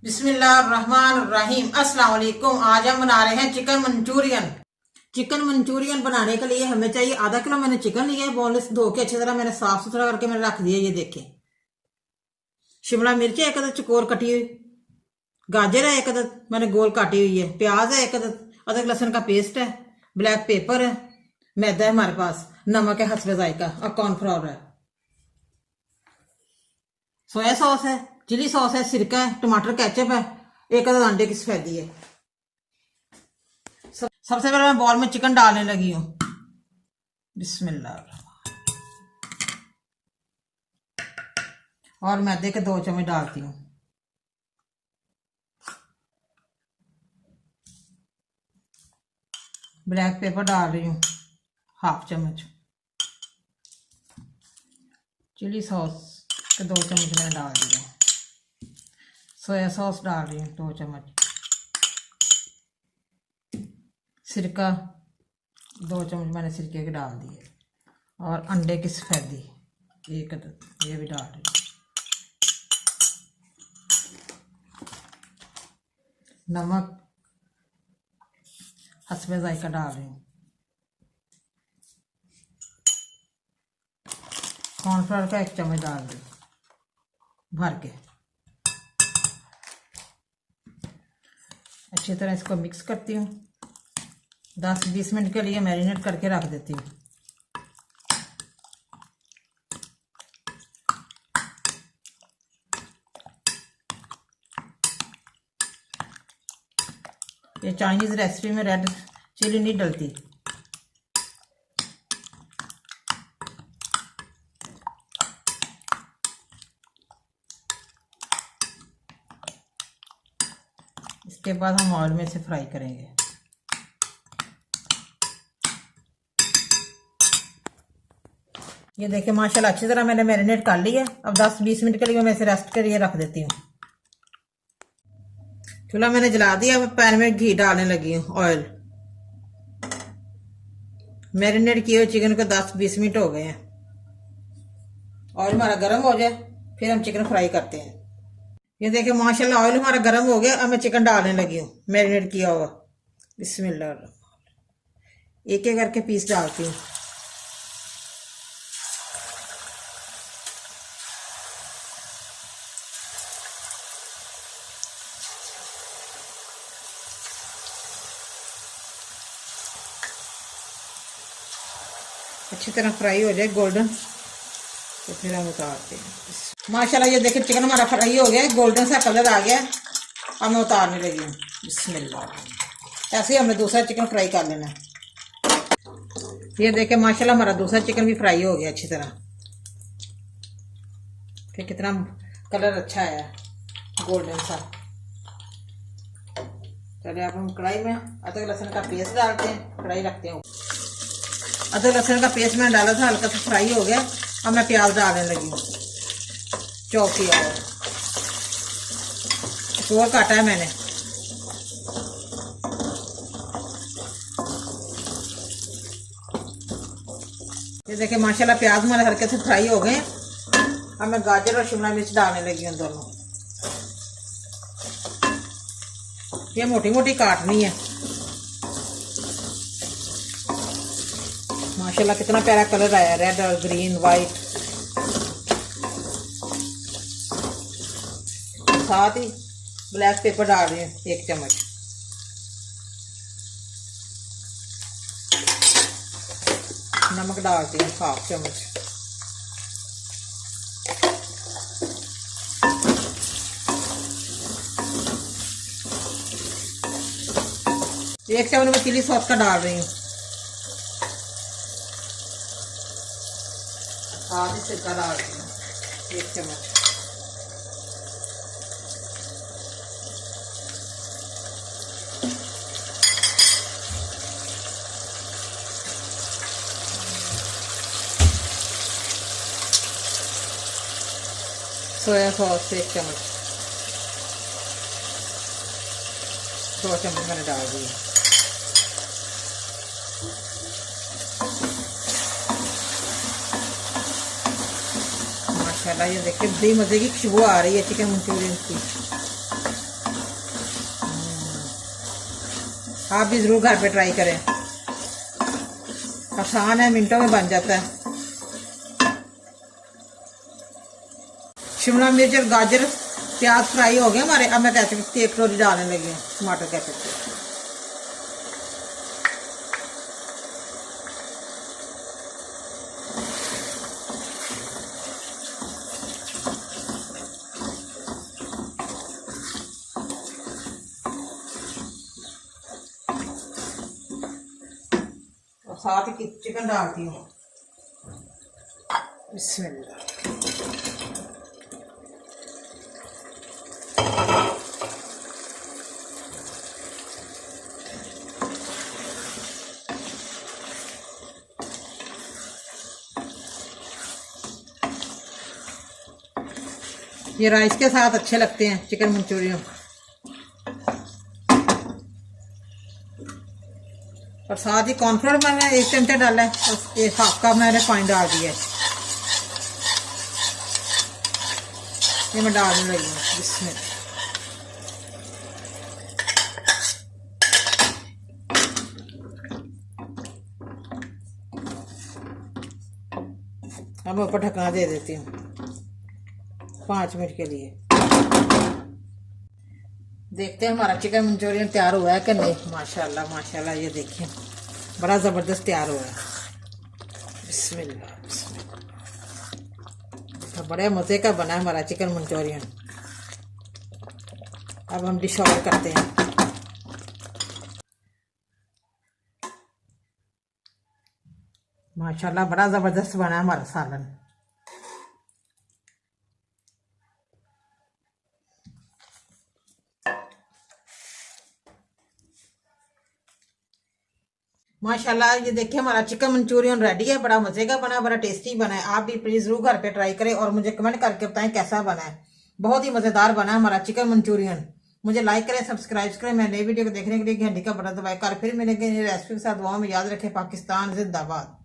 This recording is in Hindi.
बिस्मिल्लाहिर्रहमानिर्रहीम। अस्सलाम वालेकुम। आज हम बना रहे हैं चिकन मंचूरियन। चिकन मंचूरियन बनाने के लिए हमें चाहिए आधा किलो। मैंने चिकन लिया है, बोनलेस धो के अच्छी तरह मैंने साफ सुथरा करके मैंने रख दिया। ये देखें, शिमला मिर्च है एक अदद चकोर कटी हुई, गाजर है एक अदद मैंने गोल काटी हुई है, प्याज है एक अदद, अदरक लहसुन का पेस्ट है, ब्लैक पेपर है, मैदा है हमारे पास, नमक है हस्बे जायका और कॉर्नफ्लोर है, सोया सॉस है, चिली सॉस है, सिरका है, टमाटर केचप है, एक अदद अंडे की सफेदी है। सबसे पहले मैं बॉल में चिकन डालने लगी हूं। बिस्मिल्लाह। और मैदे के 2 चम्मच डालती हूँ। ब्लैक पेपर डाल रही हूँ ½ चम्मच, चिली सॉस के 2 चम्मच मैंने डाल दिए, सोया सॉस डाल रही हूँ 2 चम्मच, सिरका 2 चम्मच मैंने सिरके के डाल दिए, और अंडे की सफेदी एक अदद ये भी डाल रही हूँ, नमक हस्बे जायका डाल रही हूँ, कॉर्नफ्लोर का 1 चम्मच डाल दी भर के। अच्छी तरह इसको मिक्स करती हूँ। 10-20 मिनट के लिए मैरिनेट करके रख देती हूँ। ये चाइनीज रेसिपी में रेड चिली नहीं डलती। इसके बाद हम ऑयल में से फ्राई करेंगे। ये देखिए माशाल्लाह अच्छी तरह मैंने मैरिनेट कर लिया है। अब 10-20 मिनट के लिए मैं इसे रेस्ट के लिए रख देती हूँ। चूल्हा मैंने जला दिया। अब पैन में घी डालने लगी हूँ, ऑयल। मैरिनेट किए हुए चिकन को 10-20 मिनट हो गए हैं। ऑयल हमारा गर्म हो जाए फिर हम चिकन फ्राई करते हैं। ये देखिए माशाल्लाह ऑयल हमारा गर्म हो गया। अब मैं चिकन डालने लगी हूँ मैरिनेट किया हुआ। बिस्मिल्लाह। एक एक करके पीस डालती हूँ। अच्छी तरह फ्राई हो जाए गोल्डन, तो फिर हम उतारते हैं। माशाल्लाह ये देखिए चिकन हमारा फ्राई हो गया है, गोल्डन सा कलर आ गया। अब मैं उतारने लगी हूँ। बिस्मिल्लाह। ऐसे ही हमने दूसरा चिकन फ्राई कर लेना है। ये देखिए माशाल्लाह हमारा दूसरा चिकन भी फ्राई हो गया अच्छी तरह। फिर कितना कलर अच्छा आया गोल्डन सा। चलिए अब हम कढ़ाई में अदरक लहसुन का पेस्ट डालते हैं। कढ़ाई रखते हैं। अदरक लहसुन का पेस्ट मैंने डाला था, हल्का सा फ्राई हो गया। अब मैं प्याज डालने लगी हूँ, चॉप किया हुआ। चोर काटा है मैंने। ये देखिए माशाल्लाह प्याज हमारे हल्के से फ्राई हो गए। अब मैं गाजर और शिमला मिर्च डालने लगी हूँ दोनों। ये मोटी मोटी काटनी है। माशाल्लाह कितना प्यारा कलर आया, रेड और ग्रीन वाइट। साथ ही ब्लैक पेपर डाल रही हूँ 1 चम्मच। नमक डालती हूँ ½ चम्मच। एक चम्मच में चिली सॉस का डाल रही हूँ। आधी सिरका डाल रही हूँ 1 चम्मच। सोया सॉस 1 चम्मच। 2 चम्मच मैंने डाल दिए। माशाल्लाह ये देखिए बड़ी मज़े की खुशबू आ रही है चिकन मंचूरियन की। आप भी जरूर घर पे ट्राई करें, आसान है, मिनटों में बन जाता है। शिमला मिर्च और गाजर प्याज फ्राई हो गए हमारे। अब मैं कहती हूँ एक कटोरी डालने लगी हूँ टमाटर केचप। और साथ ही चिकन डालती हूँ। बिस्मिल्लाह। ये राइस के साथ अच्छे लगते हैं चिकन मंचूरियन। और साथ ही कॉर्नफ्लोर मैंने 1 चमचा डाला है और 1 हाफ कप मैंने पानी डाल दिया है। ये मैं डालने लगी हूँ इसमें। अब ऊपर ढक्कना दे देती हूँ 5 मिनट के लिए। देखते हैं हमारा चिकन मंचूरियन तैयार हुआ है कि नहीं। माशाल्लाह माशाल्लाह, ये देखिए बड़ा ज़बरदस्त तैयार हुआ है। बिस्मिल्लाह बिस्मिल्लाह। तो बड़े मज़े का बना है हमारा चिकन मंचूरियन। अब हम डिश ऑर्डर करते हैं। माशाल्लाह बड़ा ज़बरदस्त बना है हमारा सालन। माशाल्लाह ये देखिए हमारा चिकन मंचूरियन रेडी है। बड़ा मजे का बना, बड़ा टेस्टी बना है। आप भी प्लीज जरूर घर पे ट्राई करें और मुझे कमेंट करके बताएं कैसा बना है। बहुत ही मजेदार बना है हमारा चिकन मंचूरियन। मुझे लाइक करें, सब्सक्राइब करें। मैं नई वीडियो को देखने के लिए घंटी का बटन दबाएं। फिर मिलेंगे नई रेसिपी के साथ। दुआ में याद रखें। पाकिस्तान जिंदाबाद।